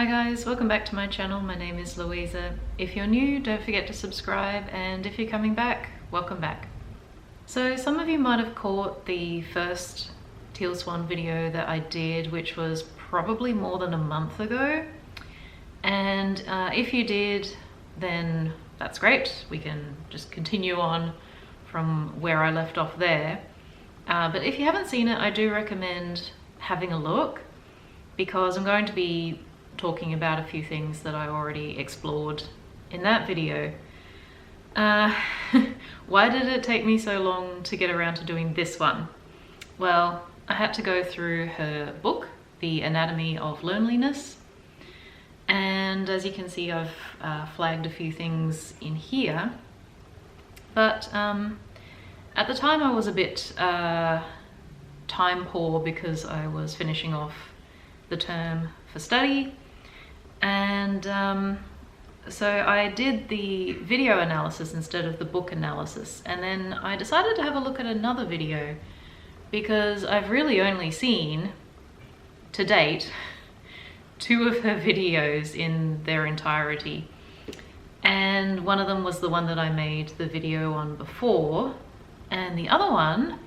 Hi guys, welcome back to my channel. My name is Louisa. If you're new, don't forget to subscribe, and if you're coming back, welcome back. So some of you might have caught the first Teal Swan video that I did, which was probably more than a month ago. And if you did, then that's great. We can just continue on from where I left off there. But if you haven't seen it, I do recommend having a look, because I'm going to be talking about a few things that I already explored in that video. Why did it take me so long to get around to doing this one? Well, I had to go through her book, The Anatomy of Loneliness, and as you can see, I've flagged a few things in here. But at the time I was a bit time poor because I was finishing off the term for study, and so I did the video analysis instead of the book analysis, and then I decided to have a look at another video because I've really only seen to date 2 of her videos in their entirety, and one of them was the one that I made the video on before, and the other one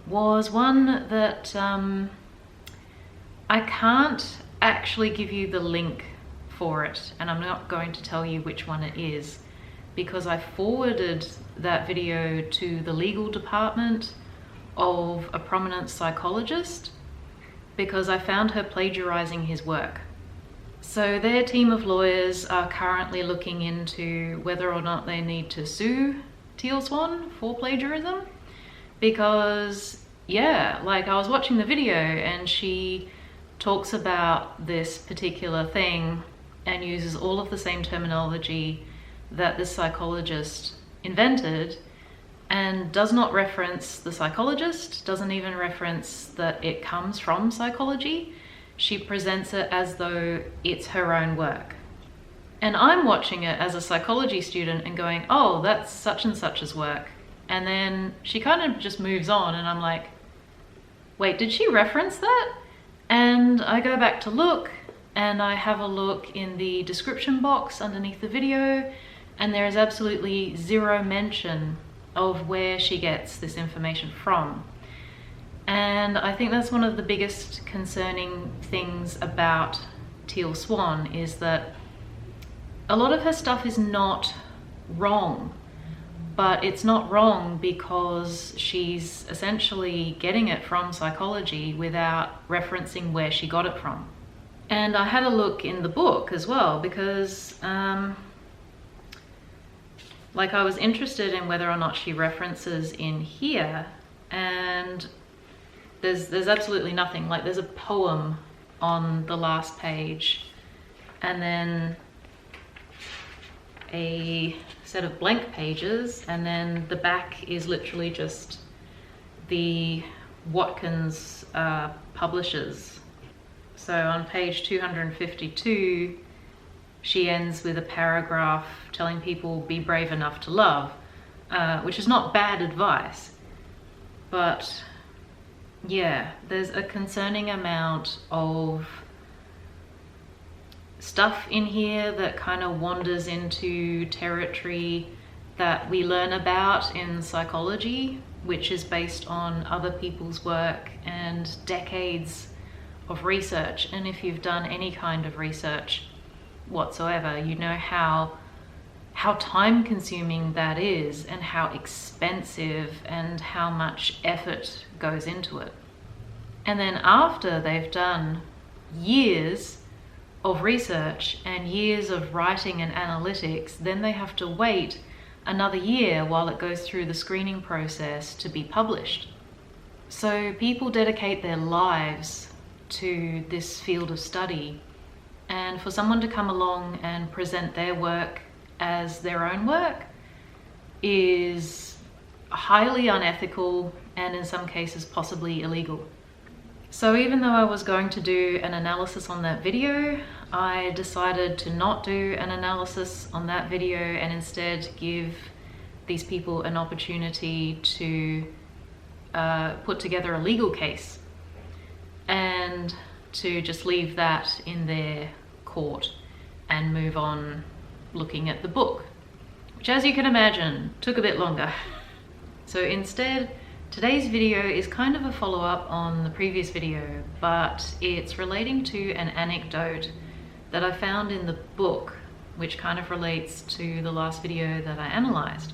was one that I can't actually give you the link for it, and I'm not going to tell you which one it is, because I forwarded that video to the legal department of a prominent psychologist because I found her plagiarizing his work. So their team of lawyers are currently looking into whether or not they need to sue Teal Swan for plagiarism, because yeah, like I was watching the video and she talks about this particular thing and uses all of the same terminology that this psychologist invented, and does not reference the psychologist, doesn't even reference that it comes from psychology. She presents it as though it's her own work. And I'm watching it as a psychology student and going, oh, that's such and such's work. And then she kind of just moves on, and I'm like, wait, did she reference that? And I go back to look, and I have a look in the description box underneath the video, and there is absolutely zero mention of where she gets this information from. And I think that's one of the biggest concerning things about Teal Swan, is that a lot of her stuff is not wrong, but it's not wrong because she's essentially getting it from psychology without referencing where she got it from. And I had a look in the book as well, because like I was interested in whether or not she references in here, and there's absolutely nothing. Like there's a poem on the last page, and then a set of blank pages, and then the back is literally just the Watkins publishers. So on page 252, she ends with a paragraph telling people be brave enough to love, which is not bad advice, but yeah, there's a concerning amount of stuff in here that kind of wanders into territory that we learn about in psychology, which is based on other people's work and decades of research. And if you've done any kind of research whatsoever, you know how time consuming that is, and how expensive and how much effort goes into it. And then after they've done years of research and years of writing and analytics, then they have to wait another year while it goes through the screening process to be published. So people dedicate their lives to this field of study, and for someone to come along and present their work as their own work is highly unethical, and in some cases possibly illegal. So even though I was going to do an analysis on that video, I decided to not do an analysis on that video and instead give these people an opportunity to put together a legal case, and to just leave that in their court and move on looking at the book, which, as you can imagine, took a bit longer. So instead, today's video is kind of a follow-up on the previous video, but it's relating to an anecdote that I found in the book, which kind of relates to the last video that I analyzed.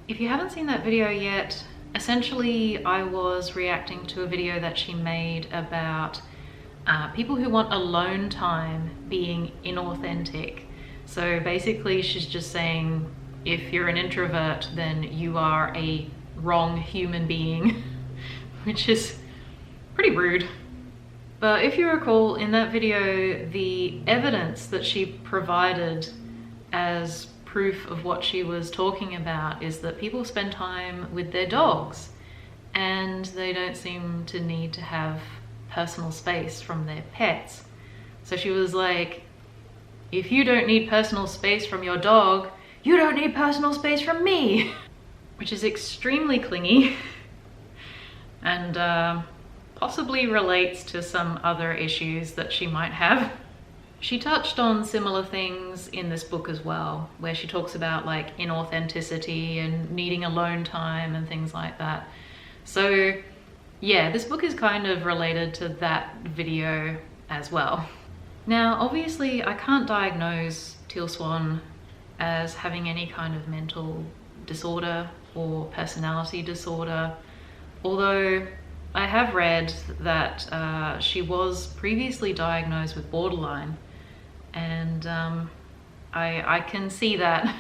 If you haven't seen that video yet, essentially I was reacting to a video that she made about people who want alone time being inauthentic. So basically she's just saying, if you're an introvert, then you are a wrong human being, which is pretty rude. But if you recall, in that video, the evidence that she provided as proof of what she was talking about is that people spend time with their dogs and they don't seem to need to have personal space from their pets. So she was like, if you don't need personal space from your dog, you don't need personal space from me, which is extremely clingy and possibly relates to some other issues that she might have. She touched on similar things in this book as well, where she talks about like inauthenticity and needing alone time and things like that. So yeah, this book is kind of related to that video as well. Now, obviously I can't diagnose Teal Swan as having any kind of mental disorder or personality disorder, although I have read that she was previously diagnosed with borderline, and I can see that.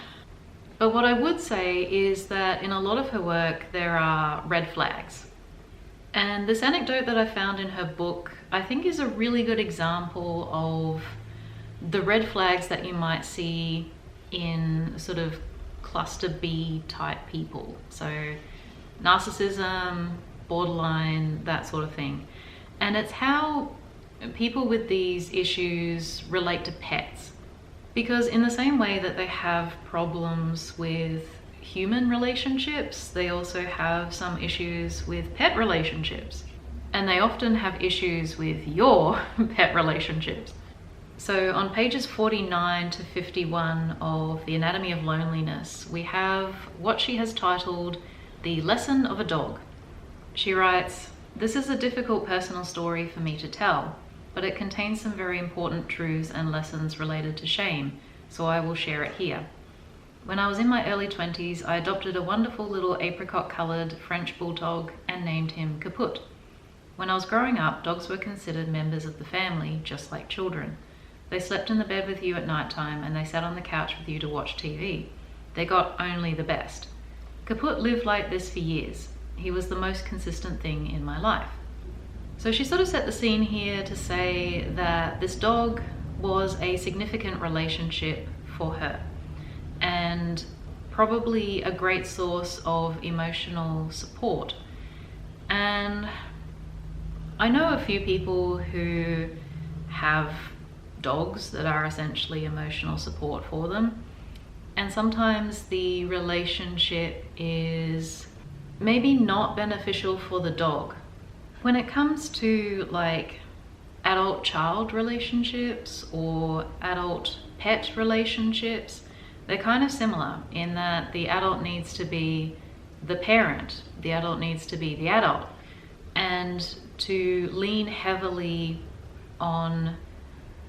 But what I would say is that in a lot of her work there are red flags. And this anecdote that I found in her book, I think, is a really good example of the red flags that you might see in sort of cluster B type people. So narcissism, borderline, that sort of thing. And it's how people with these issues relate to pets. Because in the same way that they have problems with human relationships, they also have some issues with pet relationships. And they often have issues with your pet relationships. So on pages 49 to 51 of The Anatomy of Loneliness, we have what she has titled The Lesson of a Dog. She writes, "This is a difficult personal story for me to tell, but it contains some very important truths and lessons related to shame, so I will share it here. When I was in my early 20s, I adopted a wonderful little apricot-colored French bulldog and named him Caput. When I was growing up, dogs were considered members of the family, just like children. They slept in the bed with you at night time and they sat on the couch with you to watch TV. They got only the best. Caput lived like this for years. He was the most consistent thing in my life." So she sort of set the scene here to say that this dog was a significant relationship for her and probably a great source of emotional support. And I know a few people who have dogs that are essentially emotional support for them, and sometimes the relationship is maybe not beneficial for the dog. When it comes to like adult-child relationships or adult-pet relationships, they're kind of similar in that the adult needs to be the parent, the adult needs to be the adult, and to lean heavily on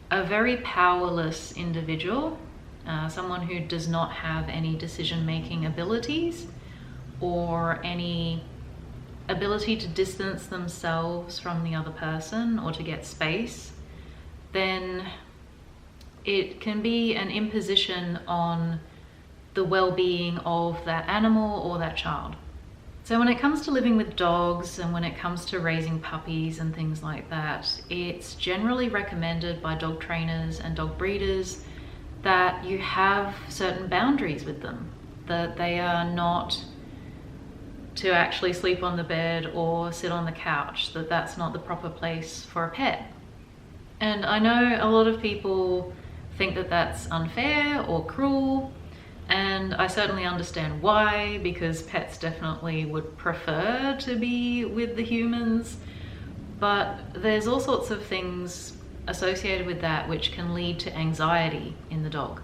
a very powerless individual, someone who does not have any decision-making abilities or any ability to distance themselves from the other person or to get space, then it can be an imposition on the well-being of that animal or that child. So when it comes to living with dogs and when it comes to raising puppies and things like that, it's generally recommended by dog trainers and dog breeders that you have certain boundaries with them, that they are not to actually sleep on the bed or sit on the couch, that that's not the proper place for a pet. And I know a lot of people think that that's unfair or cruel, and I certainly understand why, because pets definitely would prefer to be with the humans, but there's all sorts of things associated with that which can lead to anxiety in the dog.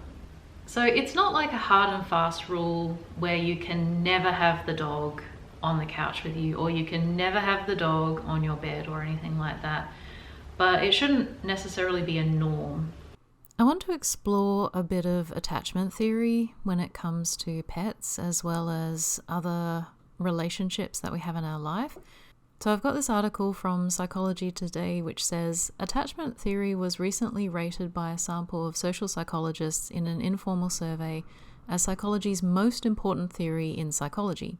So it's not like a hard and fast rule where you can never have the dog on the couch with you, or you can never have the dog on your bed or anything like that. But it shouldn't necessarily be a norm. I want to explore a bit of attachment theory when it comes to pets, as well as other relationships that we have in our life. So I've got this article from Psychology Today which says, attachment theory was recently rated by a sample of social psychologists in an informal survey as psychology's most important theory in psychology.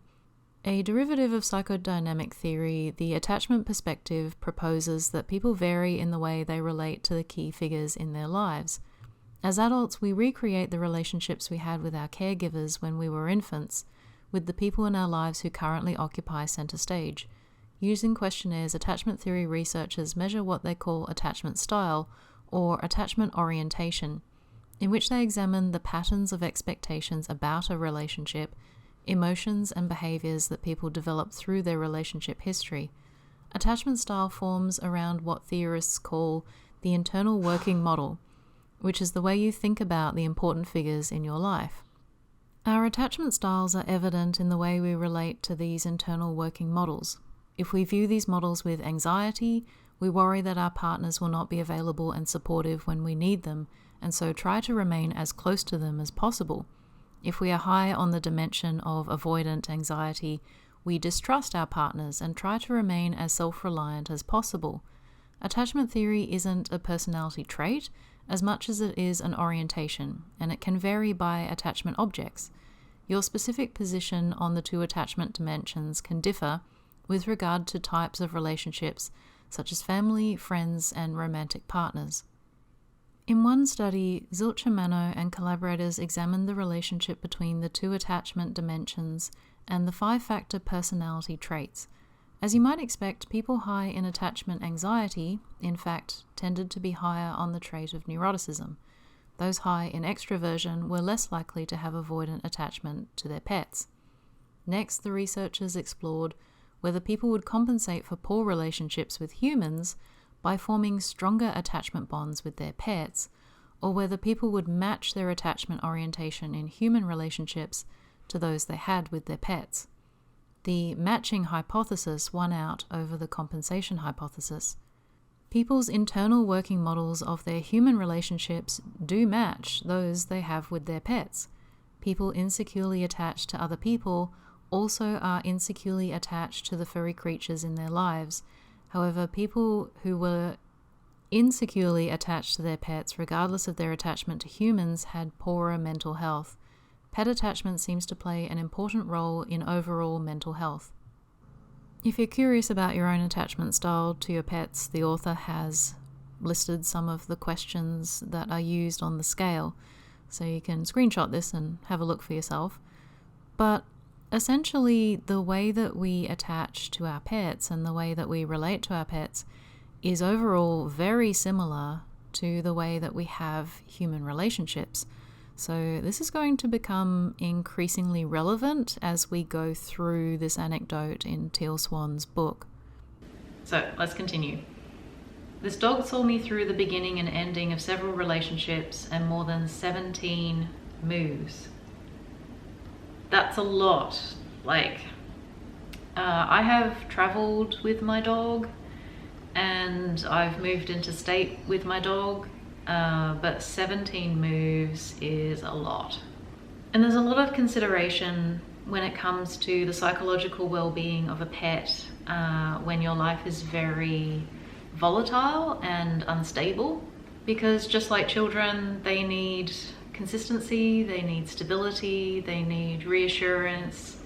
A derivative of psychodynamic theory, the attachment perspective proposes that people vary in the way they relate to the key figures in their lives. As adults, we recreate the relationships we had with our caregivers when we were infants, with the people in our lives who currently occupy center stage. Using questionnaires, attachment theory researchers measure what they call attachment style, or attachment orientation, in which they examine the patterns of expectations about a relationship, emotions and behaviors that people develop through their relationship history. Attachment style forms around what theorists call the internal working model, which is the way you think about the important figures in your life. Our attachment styles are evident in the way we relate to these internal working models. If we view these models with anxiety, we worry that our partners will not be available and supportive when we need them, and so try to remain as close to them as possible. If we are high on the dimension of avoidant anxiety, we distrust our partners and try to remain as self-reliant as possible. Attachment theory isn't a personality trait as much as it is an orientation, and it can vary by attachment objects. Your specific position on the two attachment dimensions can differ with regard to types of relationships, such as family, friends, and romantic partners. In one study, Zilchamano and collaborators examined the relationship between the two attachment dimensions and the 5-factor personality traits. As you might expect, people high in attachment anxiety, in fact, tended to be higher on the trait of neuroticism. Those high in extroversion were less likely to have avoidant attachment to their pets. Next, the researchers explored whether people would compensate for poor relationships with humans by forming stronger attachment bonds with their pets, or whether people would match their attachment orientation in human relationships to those they had with their pets. The matching hypothesis won out over the compensation hypothesis. People's internal working models of their human relationships do match those they have with their pets. People insecurely attached to other people also are insecurely attached to the furry creatures in their lives. However, people who were insecurely attached to their pets, regardless of their attachment to humans, had poorer mental health. Pet attachment seems to play an important role in overall mental health. If you're curious about your own attachment style to your pets, the author has listed some of the questions that are used on the scale, so you can screenshot this and have a look for yourself. But essentially, the way that we attach to our pets and the way that we relate to our pets is overall very similar to the way that we have human relationships. So this is going to become increasingly relevant as we go through this anecdote in Teal Swan's book. So let's continue. This dog saw me through the beginning and ending of several relationships and more than 17 moves. That's a lot. I have traveled with my dog and I've moved interstate with my dog, but 17 moves is a lot. And there's a lot of consideration when it comes to the psychological well-being of a pet when your life is very volatile and unstable, because just like children, they need consistency, they need stability, they need reassurance.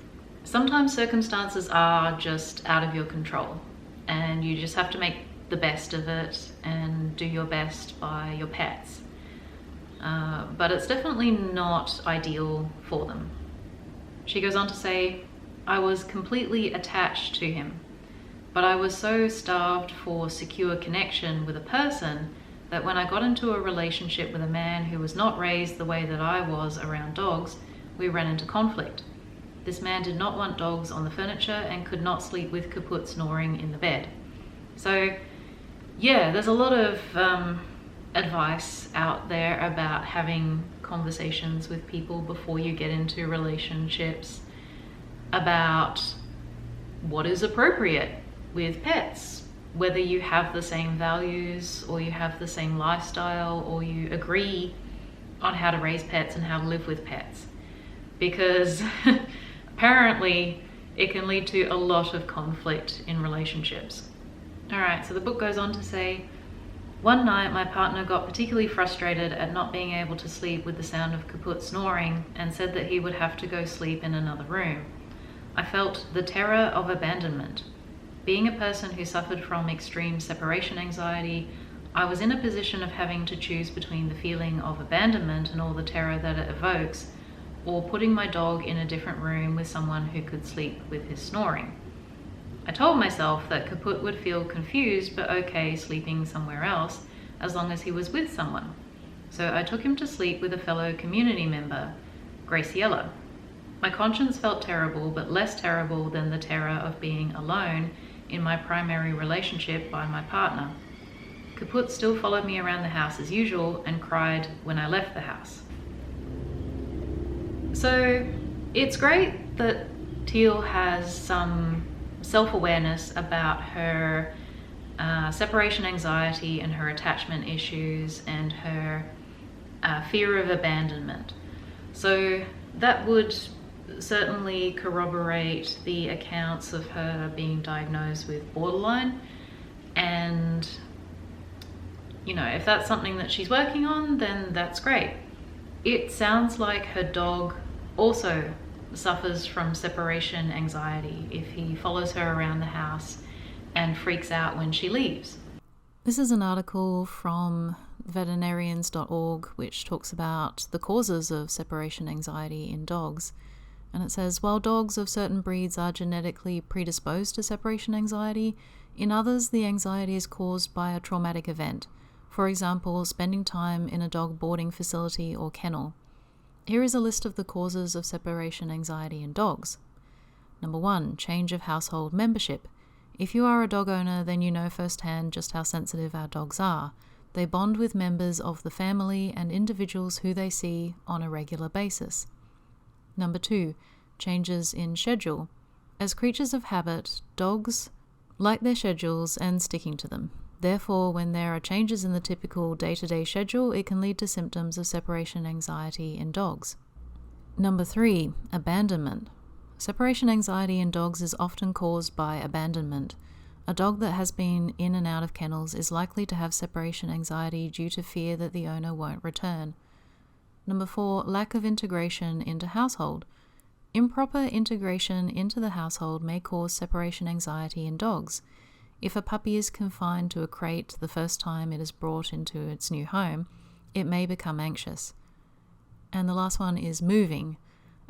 Sometimes circumstances are just out of your control and you just have to make the best of it and do your best by your pets. But it's definitely not ideal for them. She goes on to say, I was completely attached to him, but I was so starved for secure connection with a person that when I got into a relationship with a man who was not raised the way that I was around dogs, we ran into conflict. This man did not want dogs on the furniture and could not sleep with kaput snoring in the bed. So yeah, there's a lot of advice out there about having conversations with people before you get into relationships about what is appropriate with pets, whether you have the same values or you have the same lifestyle or you agree on how to raise pets and how to live with pets, because apparently it can lead to a lot of conflict in relationships. All right, so the book goes on to say, one night my partner got particularly frustrated at not being able to sleep with the sound of Kaput snoring and said that he would have to go sleep in another room. I felt the terror of abandonment. Being a person who suffered from extreme separation anxiety, I was in a position of having to choose between the feeling of abandonment and all the terror that it evokes, or putting my dog in a different room with someone who could sleep with his snoring. I told myself that Kaput would feel confused but okay sleeping somewhere else as long as he was with someone. So I took him to sleep with a fellow community member, Graciela. My conscience felt terrible, but less terrible than the terror of being alone in my primary relationship by my partner. Kaput still followed me around the house as usual and cried when I left the house. So it's great that Teal has some self-awareness about her separation anxiety and her attachment issues and her fear of abandonment. So that would certainly corroborate the accounts of her being diagnosed with borderline, and you know, if that's something that she's working on, then that's great. It sounds like her dog also suffers from separation anxiety if he follows her around the house and freaks out when she leaves. This is an article from veterinarians.org which talks about the causes of separation anxiety in dogs. And it says, while dogs of certain breeds are genetically predisposed to separation anxiety, in others the anxiety is caused by a traumatic event. For example, spending time in a dog boarding facility or kennel. Here is a list of the causes of separation anxiety in dogs. Number 1, change of household membership. If you are a dog owner, then you know firsthand just how sensitive our dogs are. They bond with members of the family and individuals who they see on a regular basis. Number 2, changes in schedule. As creatures of habit, dogs like their schedules and sticking to them. Therefore, when there are changes in the typical day-to-day schedule, it can lead to symptoms of separation anxiety in dogs. Number 3, abandonment. Separation anxiety in dogs is often caused by abandonment. A dog that has been in and out of kennels is likely to have separation anxiety due to fear that the owner won't return. Number 4, lack of integration into household. Improper integration into the household may cause separation anxiety in dogs. If a puppy is confined to a crate the first time it is brought into its new home, it may become anxious. And the last one is moving.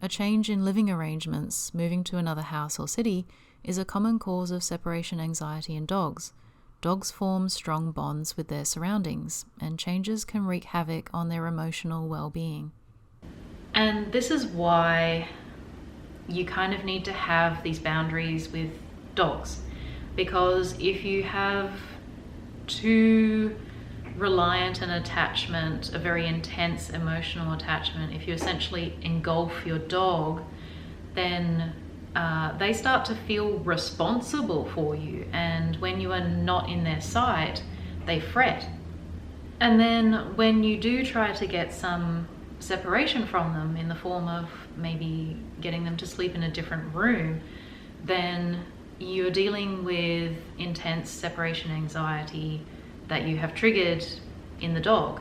A change in living arrangements, moving to another house or city, is a common cause of separation anxiety in dogs. Dogs form strong bonds with their surroundings, and changes can wreak havoc on their emotional well-being. And this is why you kind of need to have these boundaries with dogs. Because if you have too reliant an attachment, a very intense emotional attachment, if you essentially engulf your dog, then they start to feel responsible for you. And when you are not in their sight, they fret. And then when you do try to get some separation from them in the form of maybe getting them to sleep in a different room, then you're dealing with intense separation anxiety that you have triggered in the dog.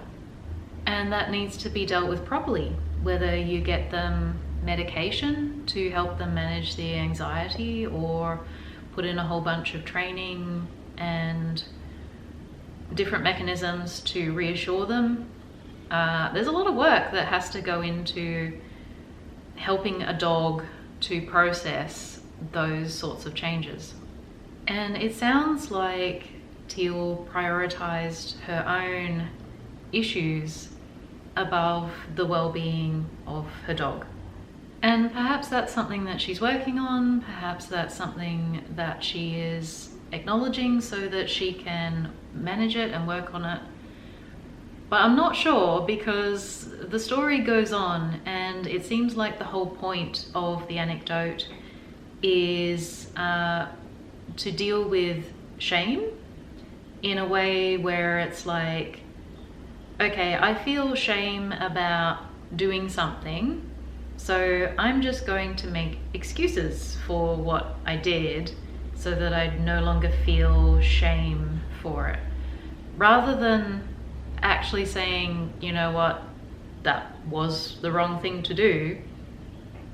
And that needs to be dealt with properly, whether you get them medication to help them manage the anxiety or put in a whole bunch of training and different mechanisms to reassure them. There's a lot of work that has to go into helping a dog to process those sorts of changes. And it sounds like Teal prioritized her own issues above the well-being of her dog. And perhaps that's something that she's working on, perhaps that's something that she is acknowledging so that she can manage it and work on it. But I'm not sure, because the story goes on and it seems like the whole point of the anecdote is to deal with shame in a way where it's like, okay, I feel shame about doing something, so I'm just going to make excuses for what I did so that I no longer feel shame for it. Rather than actually saying, you know what, that was the wrong thing to do,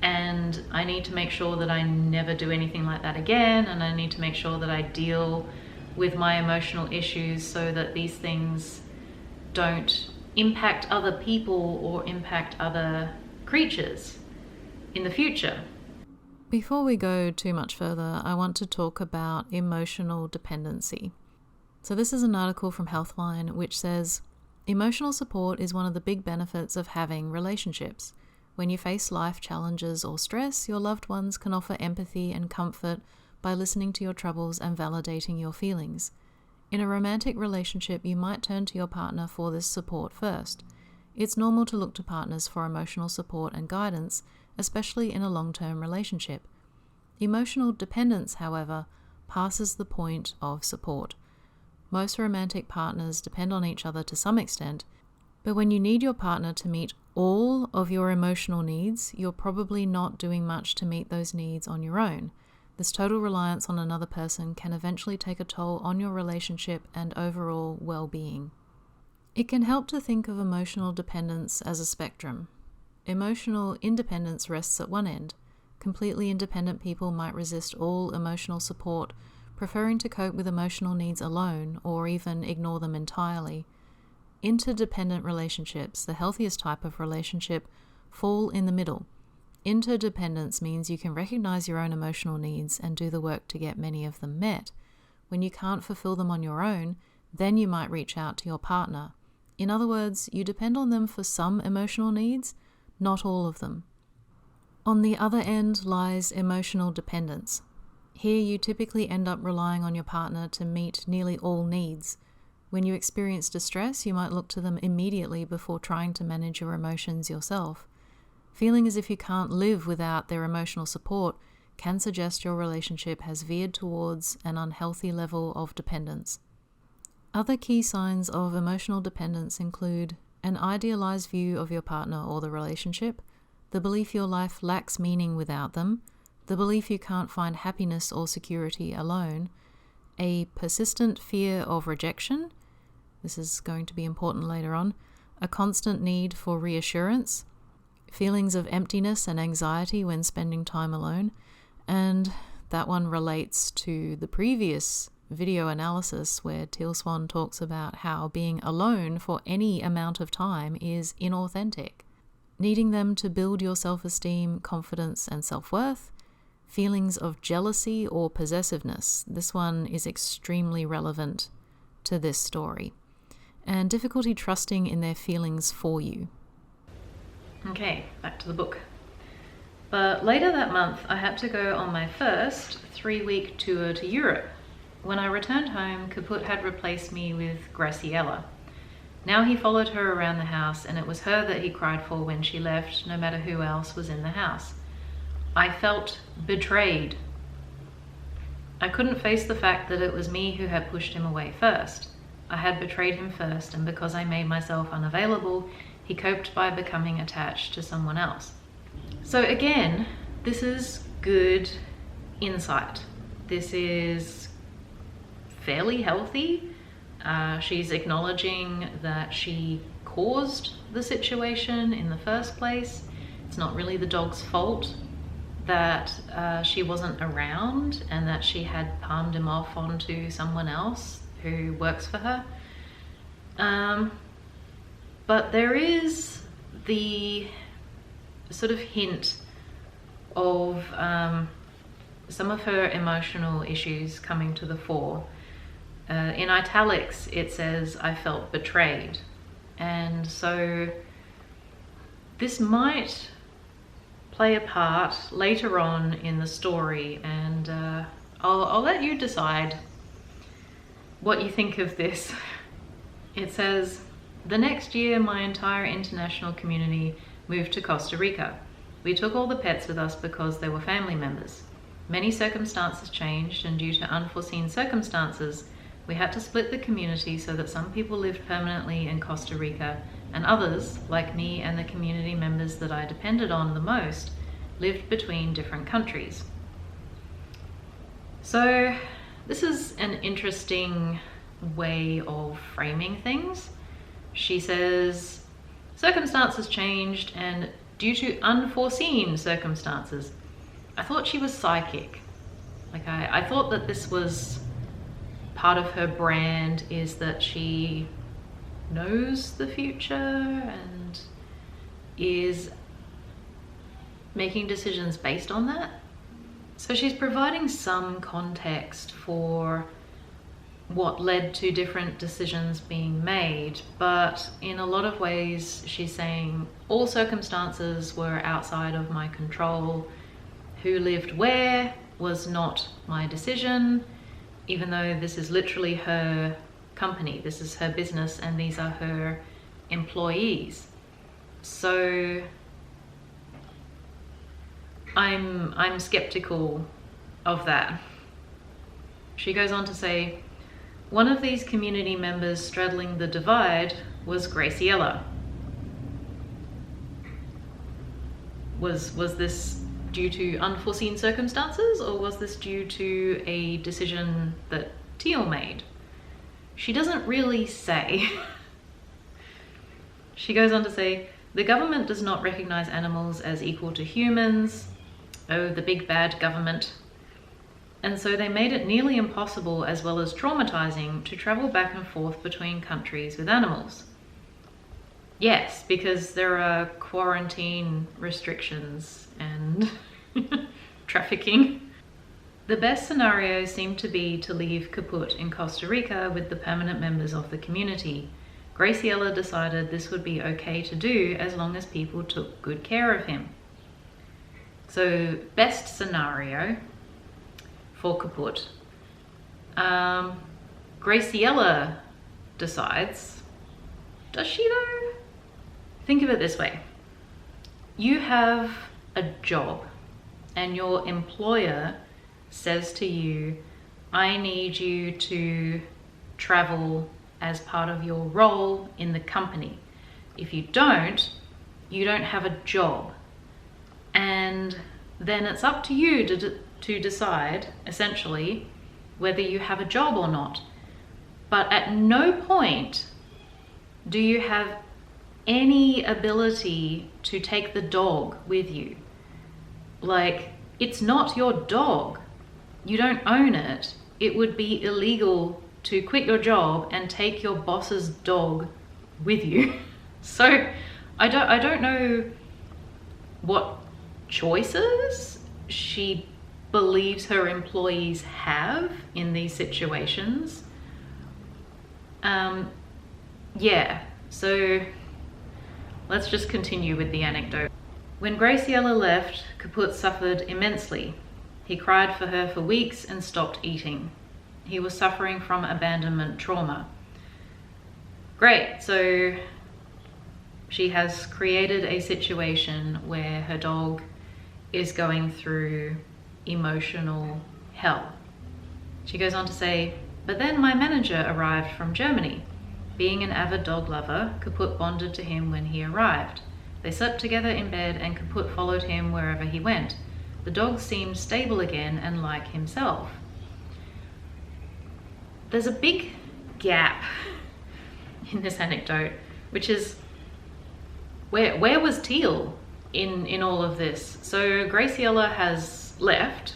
and I need to make sure that I never do anything like that again, and I need to make sure that I deal with my emotional issues so that these things don't impact other people or impact other creatures in the future. Before we go too much further, I want to talk about emotional dependency. So this is an article from Healthline which says, emotional support is one of the big benefits of having relationships. When you face life challenges or stress, your loved ones can offer empathy and comfort by listening to your troubles and validating your feelings. In a romantic relationship, you might turn to your partner for this support first. It's normal to look to partners for emotional support and guidance, especially in a long-term relationship. Emotional dependence, however, passes the point of support. Most romantic partners depend on each other to some extent, but when you need your partner to meet all of your emotional needs, you're probably not doing much to meet those needs on your own. This total reliance on another person can eventually take a toll on your relationship and overall well-being. It can help to think of emotional dependence as a spectrum. Emotional independence rests at one end. Completely independent people might resist all emotional support, preferring to cope with emotional needs alone or even ignore them entirely. Interdependent relationships, the healthiest type of relationship, fall in the middle. Interdependence means you can recognize your own emotional needs and do the work to get many of them met. When you can't fulfill them on your own, then you might reach out to your partner. In other words, you depend on them for some emotional needs, not all of them. On the other end lies emotional dependence. Here you typically end up relying on your partner to meet nearly all needs. When you experience distress, you might look to them immediately before trying to manage your emotions yourself. Feeling as if you can't live without their emotional support can suggest your relationship has veered towards an unhealthy level of dependence. Other key signs of emotional dependence include an idealized view of your partner or the relationship, the belief your life lacks meaning without them, the belief you can't find happiness or security alone, a persistent fear of rejection, this is going to be important later on, a constant need for reassurance, feelings of emptiness and anxiety when spending time alone, and that one relates to the previous video analysis where Teal Swan talks about how being alone for any amount of time is inauthentic. Needing them to build your self-esteem, confidence, and self-worth, feelings of jealousy or possessiveness, this one is extremely relevant to this story, and difficulty trusting in their feelings for you. Okay, back to the book. But later that month, I had to go on my first 3-week tour to Europe. When I returned home, Kaput had replaced me with Graciela. Now he followed her around the house, and it was her that he cried for when she left, no matter who else was in the house. I felt betrayed. I couldn't face the fact that it was me who had pushed him away first. I had betrayed him first, and because I made myself unavailable, he coped by becoming attached to someone else. So again, this is good insight. This is fairly healthy. She's acknowledging that she caused the situation in the first place. It's not really the dog's fault that she wasn't around and that she had palmed him off onto someone else who works for her. But there is the sort of hint of some of her emotional issues coming to the fore. In italics, it says, "I felt betrayed." And so this might play a part later on in the story, and I'll let you decide what you think of this. It says, The next year, my entire international community moved to Costa Rica. We took all the pets with us because they were family members. Many circumstances changed, and due to unforeseen circumstances, we had to split the community so that some people lived permanently in Costa Rica and others, like me and the community members that I depended on the most, lived between different countries. So this is an interesting way of framing things. She says, circumstances changed and due to unforeseen circumstances. I thought she was psychic. Like I thought that this was part of her brand, is that she knows the future and is making decisions based on that. So she's providing some context for what led to different decisions being made, but in a lot of ways she's saying all circumstances were outside of my control. Who lived where was not my decision, even though this is literally her company, this is her business, and these are her employees. So I'm skeptical of that. She goes on to say, one of these community members straddling the divide was Graciela. Was this due to unforeseen circumstances, or was this due to a decision that Teal made? She doesn't really say. She goes on to say, the government does not recognize animals as equal to humans. Oh, the big bad government. And so they made it nearly impossible, as well as traumatizing, to travel back and forth between countries with animals. Yes, because there are quarantine restrictions and trafficking. The best scenario seemed to be to leave Kaput in Costa Rica with the permanent members of the community. Graciela decided this would be okay to do as long as people took good care of him. So, best scenario for Kaput. Graciela decides, does she though? Think of it this way. You have a job and your employer says to you, I need you to travel as part of your role in the company. If you don't have a job. And then it's up to you to decide, essentially, whether you have a job or not. But at no point do you have any ability to take the dog with you. Like, it's not your dog. You don't own it. It would be illegal to quit your job and take your boss's dog with you. So I don't know what choices she believes her employees have in these situations. Yeah, so let's just continue with the anecdote. When Graciela left, Kaput suffered immensely. He cried for her for weeks and stopped eating. He was suffering from abandonment trauma. Great, so she has created a situation where her dog is going through emotional hell. She goes on to say, but then my manager arrived from Germany. Being an avid dog lover, Kaput bonded to him when he arrived. They slept together in bed and Kaput followed him wherever he went. The dog seemed stable again and like himself. There's a big gap in this anecdote, which is where was Teal in all of this? So Graciela has left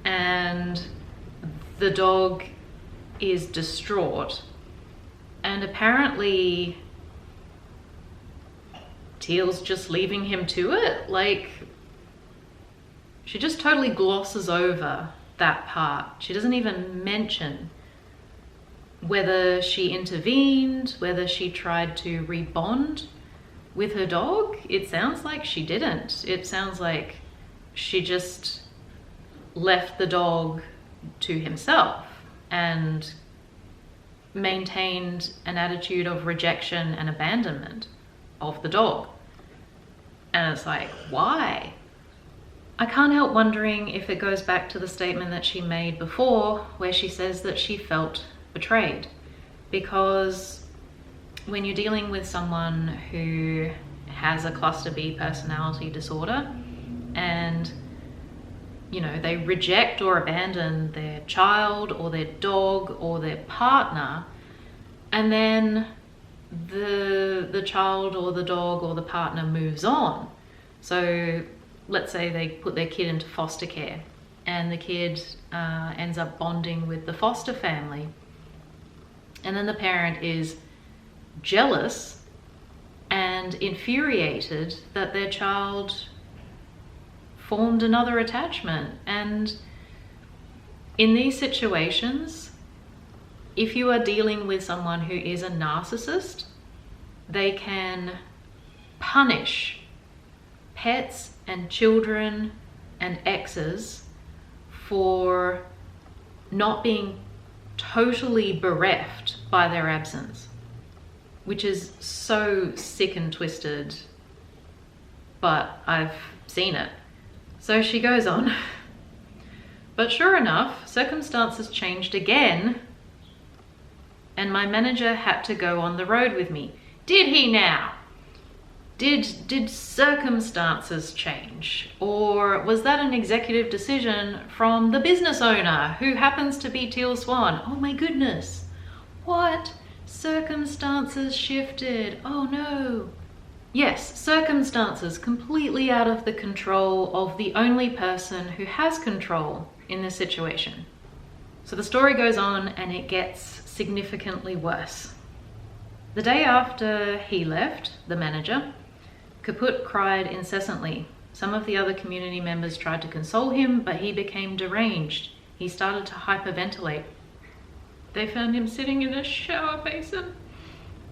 and the dog is distraught, and apparently Teal's just leaving him to it. Like, she just totally glosses over that part. She doesn't even mention whether she intervened, whether she tried to rebond with her dog. It sounds like she didn't. It sounds like she just left the dog to himself and maintained an attitude of rejection and abandonment of the dog. And it's like, why? I can't help wondering if it goes back to the statement that she made before, where she says that she felt betrayed. Because when you're dealing with someone who has a cluster B personality disorder, and you know, they reject or abandon their child or their dog or their partner, and then the child or the dog or the partner moves on. So let's say they put their kid into foster care and the kid ends up bonding with the foster family, and then the parent is jealous and infuriated that their child formed another attachment. And in these situations, if you are dealing with someone who is a narcissist, they can punish pets and children and exes for not being totally bereft by their absence, which is so sick and twisted, but I've seen it. So she goes on. But sure enough, circumstances changed again, and my manager had to go on the road with me. Did he now? Did circumstances change? Or was that an executive decision from the business owner, who happens to be Teal Swan? Oh my goodness. What? Circumstances shifted. Oh no. Yes, circumstances completely out of the control of the only person who has control in this situation. So the story goes on and it gets significantly worse. The day after he left, the manager, Kaput cried incessantly. Some of the other community members tried to console him, but he became deranged. He started to hyperventilate. They found him sitting in a shower basin,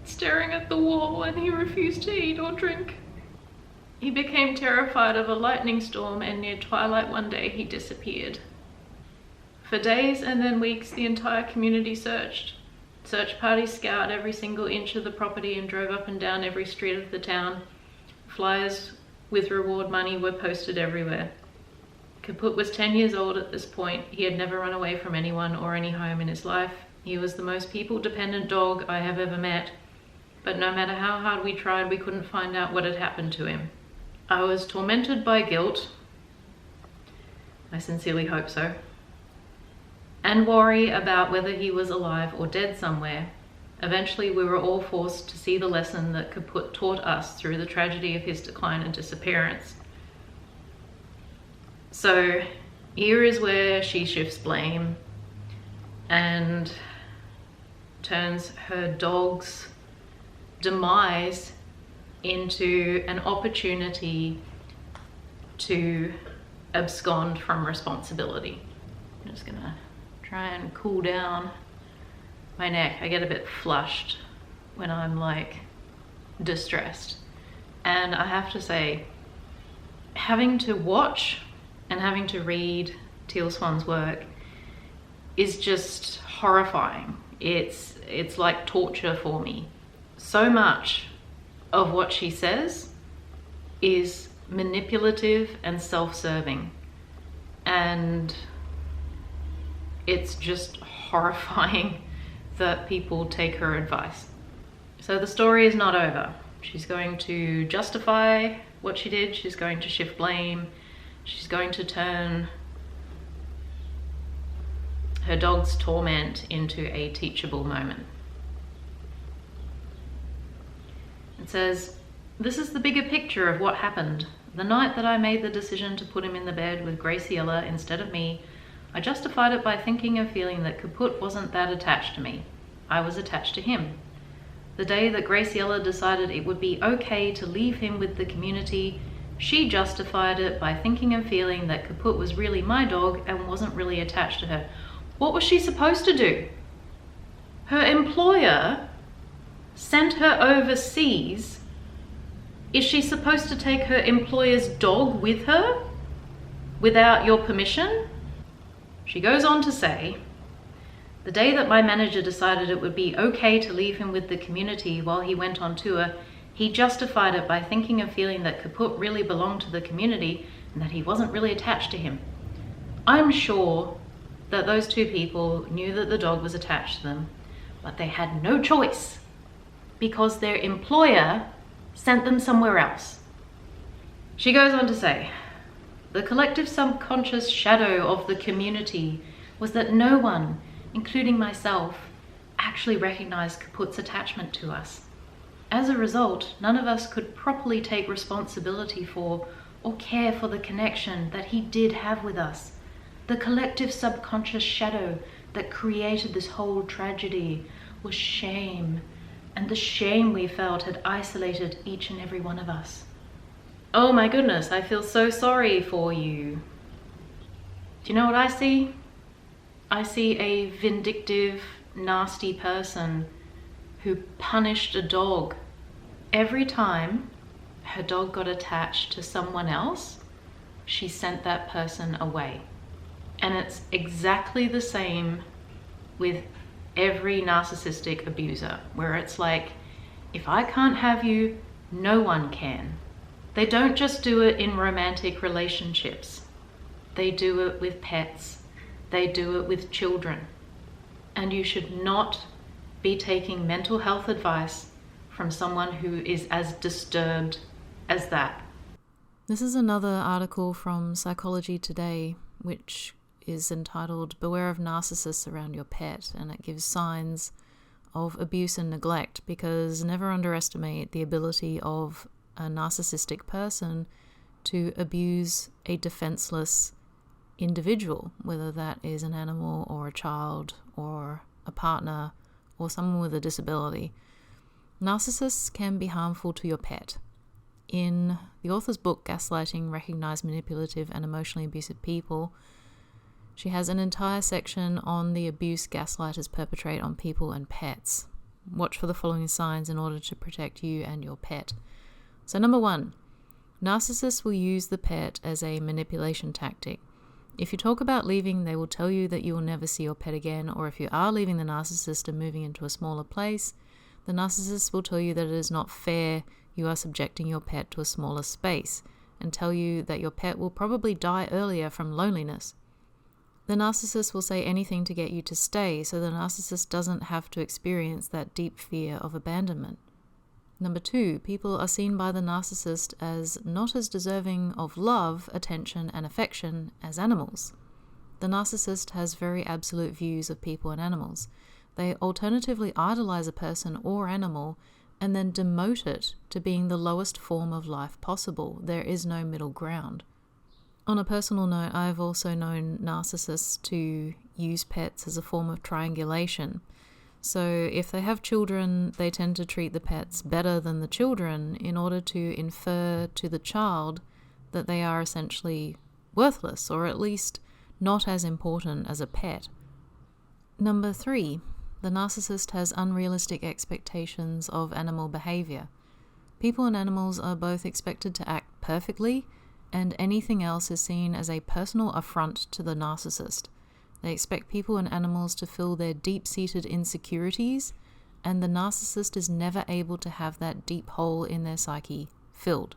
staring at the wall, and he refused to eat or drink. He became terrified of a lightning storm, and near twilight one day he disappeared. For days and then weeks, the entire community searched. Search parties scoured every single inch of the property and drove up and down every street of the town. Flyers with reward money were posted everywhere. Kaput was 10 years old at this point. He had never run away from anyone or any home in his life. He was the most people-dependent dog I have ever met. But no matter how hard we tried, we couldn't find out what had happened to him. I was tormented by guilt. I sincerely hope so. And worry about whether he was alive or dead somewhere. Eventually, we were all forced to see the lesson that Kaput taught us through the tragedy of his decline and disappearance. So here is where she shifts blame and turns her dog's demise into an opportunity to abscond from responsibility. I'm just gonna try and cool down my neck. I get a bit flushed when I'm like distressed. And I have to say, having to watch and having to read Teal Swan's work is just horrifying. It's like torture for me. So much of what she says is manipulative and self-serving, and it's just horrifying that people take her advice. So the story is not over. She's going to justify what she did. She's going to shift blame. She's going to turn her dog's torment into a teachable moment. It says, "This is the bigger picture of what happened. The night that I made the decision to put him in the bed with Graciela instead of me, I justified it by thinking and feeling that Kaput wasn't that attached to me. I was attached to him. The day that Graciela decided it would be okay to leave him with the community, she justified it by thinking and feeling that Kaput was really my dog and wasn't really attached to her." What was she supposed to do? Her employer sent her overseas. Is she supposed to take her employer's dog with her without your permission? She goes on to say The day that my manager decided it would be okay to leave him with the community while he went on tour, he justified it by thinking and feeling that Kaput really belonged to the community and that he wasn't really attached to him. I'm sure that those two people knew that the dog was attached to them, but they had no choice because their employer sent them somewhere else. She goes on to say, the collective subconscious shadow of the community was that no one, including myself, actually recognized Kaput's attachment to us. As a result, none of us could properly take responsibility for or care for the connection that he did have with us. The collective subconscious shadow that created this whole tragedy was shame, and the shame we felt had isolated each and every one of us. Oh my goodness, I feel so sorry for you. Do you know what I see? I see a vindictive, nasty person who punished a dog. Every time her dog got attached to someone else, she sent that person away. And it's exactly the same with every narcissistic abuser, where it's like, if I can't have you, no one can. They don't just do it in romantic relationships. They do it with pets. They do it with children. And you should not be taking mental health advice from someone who is as disturbed as that. This is another article from Psychology Today, which is entitled Beware of Narcissists Around Your Pet, and it gives signs of abuse and neglect, because never underestimate the ability of a narcissistic person to abuse a defenseless individual, whether that is an animal or a child or a partner or someone with a disability. Narcissists can be harmful to your pet. In the author's book, Gaslighting, Recognize Manipulative and Emotionally Abusive People, she has an entire section on the abuse gaslighters perpetrate on people and pets. Watch for the following signs in order to protect you and your pet. So number 1, narcissists will use the pet as a manipulation tactic. If you talk about leaving, they will tell you that you will never see your pet again, or if you are leaving the narcissist and moving into a smaller place, the narcissist will tell you that it is not fair you are subjecting your pet to a smaller space, and tell you that your pet will probably die earlier from loneliness. The narcissist will say anything to get you to stay, so the narcissist doesn't have to experience that deep fear of abandonment. Number 2, people are seen by the narcissist as not as deserving of love, attention, and affection as animals. The narcissist has very absolute views of people and animals. They alternatively idolize a person or animal and then demote it to being the lowest form of life possible. There is no middle ground. On a personal note, I've also known narcissists to use pets as a form of triangulation. So if they have children, they tend to treat the pets better than the children in order to infer to the child that they are essentially worthless, or at least not as important as a pet. Number 3, the narcissist has unrealistic expectations of animal behavior. People and animals are both expected to act perfectly, and anything else is seen as a personal affront to the narcissist. They expect people and animals to fill their deep-seated insecurities, and the narcissist is never able to have that deep hole in their psyche filled.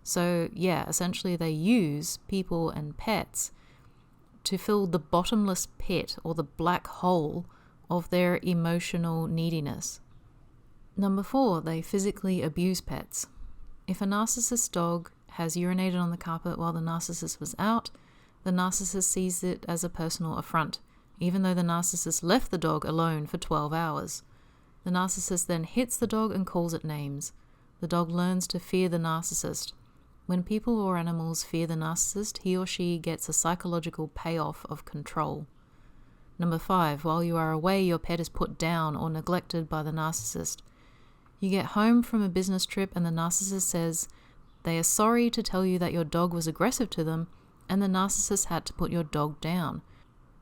So yeah, essentially they use people and pets to fill the bottomless pit or the black hole of their emotional neediness. Number 4, they physically abuse pets. If a narcissist dog has urinated on the carpet while the narcissist was out, the narcissist sees it as a personal affront, even though the narcissist left the dog alone for 12 hours. The narcissist then hits the dog and calls it names. The dog learns to fear the narcissist. When people or animals fear the narcissist, he or she gets a psychological payoff of control. Number 5, while you are away, your pet is put down or neglected by the narcissist. You get home from a business trip and the narcissist says they are sorry to tell you that your dog was aggressive to them and the narcissist had to put your dog down.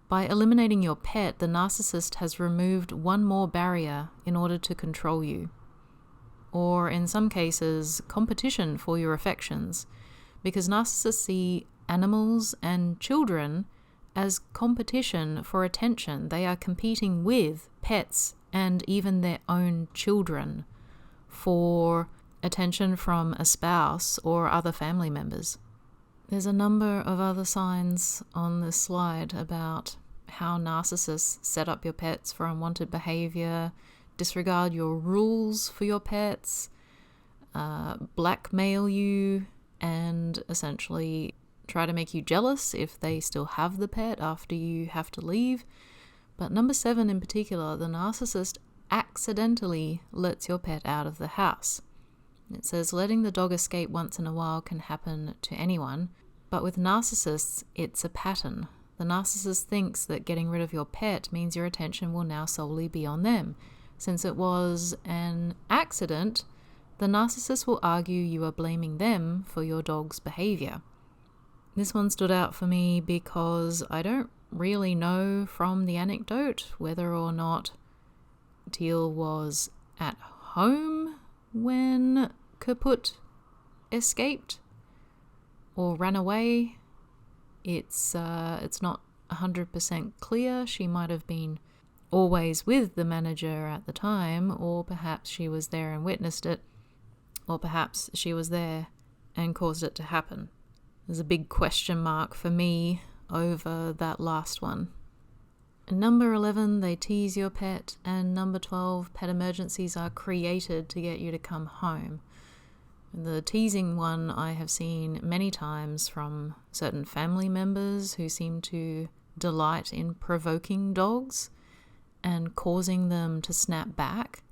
By eliminating your pet, the narcissist has removed one more barrier in order to control you. Or in some cases, competition for your affections, because narcissists see animals and children as competition for attention. They are competing with pets and even their own children for attention from a spouse or other family members. There's a number of other signs on this slide about how narcissists set up your pets for unwanted behavior, disregard your rules for your pets, blackmail you, and essentially try to make you jealous if they still have the pet after you have to leave. But number 7 in particular, the narcissist accidentally lets your pet out of the house. It says letting the dog escape once in a while can happen to anyone, but with narcissists, it's a pattern. The narcissist thinks that getting rid of your pet means your attention will now solely be on them. Since it was an accident, the narcissist will argue you are blaming them for your dog's behavior. This one stood out for me because I don't really know from the anecdote whether or not Teal was at home when Kaput escaped or ran away. It's not 100% clear. She might have been always with the manager at the time, or perhaps she was there and witnessed it, or perhaps she was there and caused it to happen. There's a big question mark for me over that last one. Number 11, they tease your pet, and number 12, pet emergencies are created to get you to come home. The teasing one I have seen many times from certain family members who seem to delight in provoking dogs and causing them to snap back.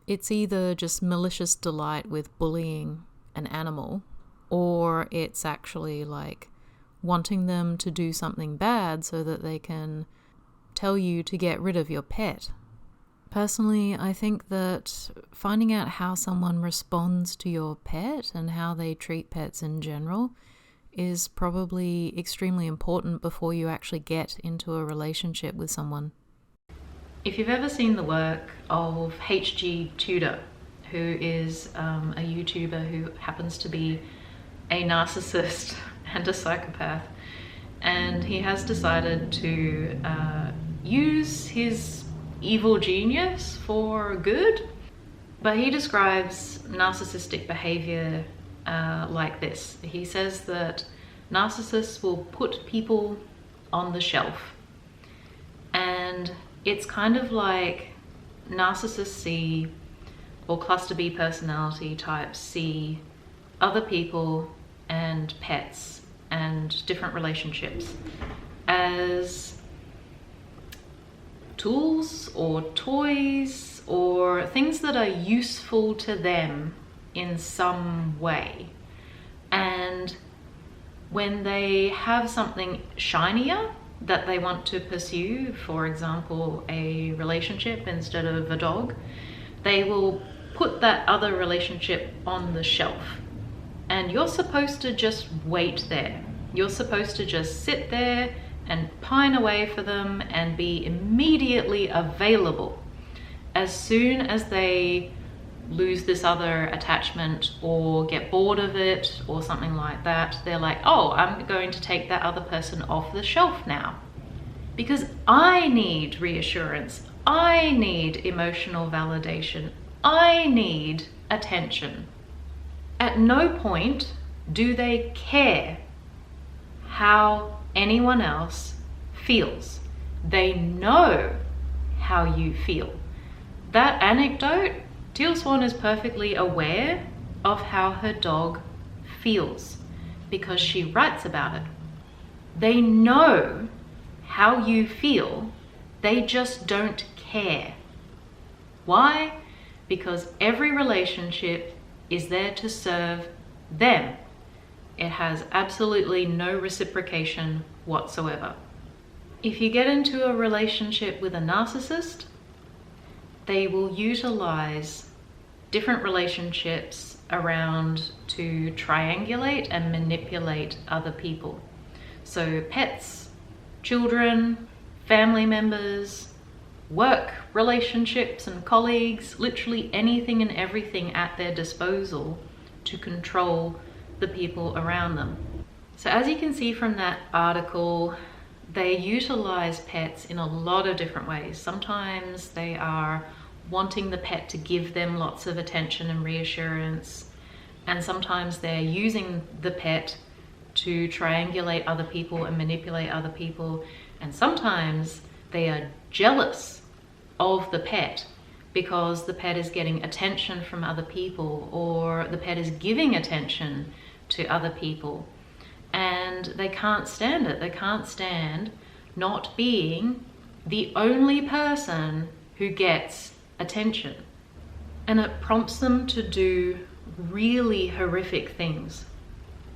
It's either just malicious delight with bullying an animal, or it's actually like wanting them to do something bad so that they can tell you to get rid of your pet. Personally, I think that finding out how someone responds to your pet and how they treat pets in general is probably extremely important before you actually get into a relationship with someone. If you've ever seen the work of H.G. Tudor, who is a YouTuber who happens to be a narcissist and a psychopath, and he has decided to use his evil genius for good, but he describes narcissistic behavior like this. He says that narcissists will put people on the shelf, and it's kind of like narcissists see, or cluster B personality types see, other people and pets and different relationships as tools or toys or things that are useful to them in some way. And when they have something shinier that they want to pursue, for example, a relationship instead of a dog, they will put that other relationship on the shelf. And you're supposed to just wait there. You're supposed to just sit there and pine away for them and be immediately available. As soon as they lose this other attachment or get bored of it or something like that, they're like, oh, I'm going to take that other person off the shelf now. Because I need reassurance. I need emotional validation. I need attention. At no point do they care how anyone else feels. They know how you feel. That anecdote, Teal Swan is perfectly aware of how her dog feels because she writes about it. They know how you feel, they just don't care. Why? Because every relationship is there to serve them. It has absolutely no reciprocation whatsoever. If you get into a relationship with a narcissist, they will utilize different relationships around to triangulate and manipulate other people. So pets, children, family members, work relationships and colleagues, literally anything and everything at their disposal to control the people around them. So as you can see from that article, they utilize pets in a lot of different ways. Sometimes they are wanting the pet to give them lots of attention and reassurance, and sometimes they're using the pet to triangulate other people and manipulate other people, and sometimes they are jealous of the pet because the pet is getting attention from other people, or the pet is giving attention to other people, and they can't stand it. They can't stand not being the only person who gets attention. And it prompts them to do really horrific things.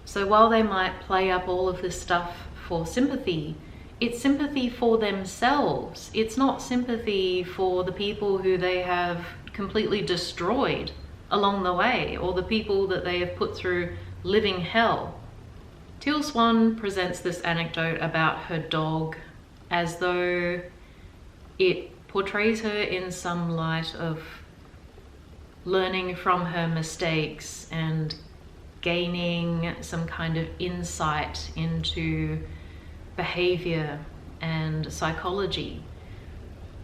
So while they might play up all of this stuff for sympathy, it's sympathy for themselves. It's not sympathy for the people who they have completely destroyed along the way, or the people that they have put through living hell. Teal Swan presents this anecdote about her dog as though it portrays her in some light of learning from her mistakes and gaining some kind of insight into behavior and psychology.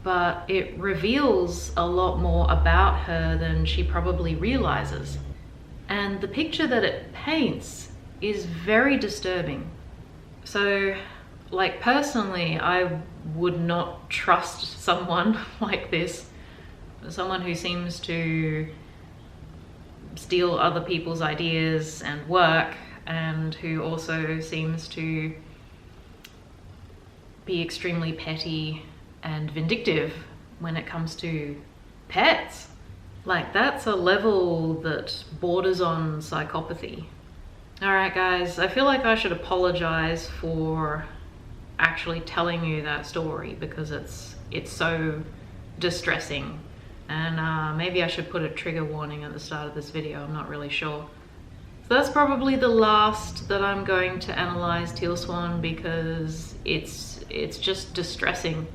But it reveals a lot more about her than she probably realizes. And the picture that it paints is very disturbing. So, like, personally, I would not trust someone like this, someone who seems to steal other people's ideas and work, and who also seems to be extremely petty and vindictive when it comes to pets. Like, that's a level that borders on psychopathy. Alright guys, I feel like I should apologize for actually telling you that story, because it's so distressing, and maybe I should put a trigger warning at the start of this video. I'm not really sure. So that's probably the last that I'm going to analyze Teal Swan, because it's just distressing.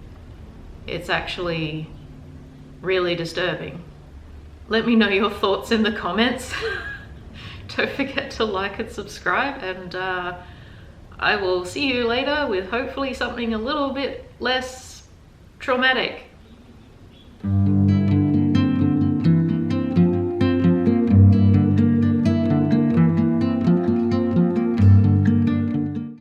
It's actually really disturbing. Let me know your thoughts in the comments. Don't forget to like and subscribe, and I will see you later with hopefully something a little bit less traumatic.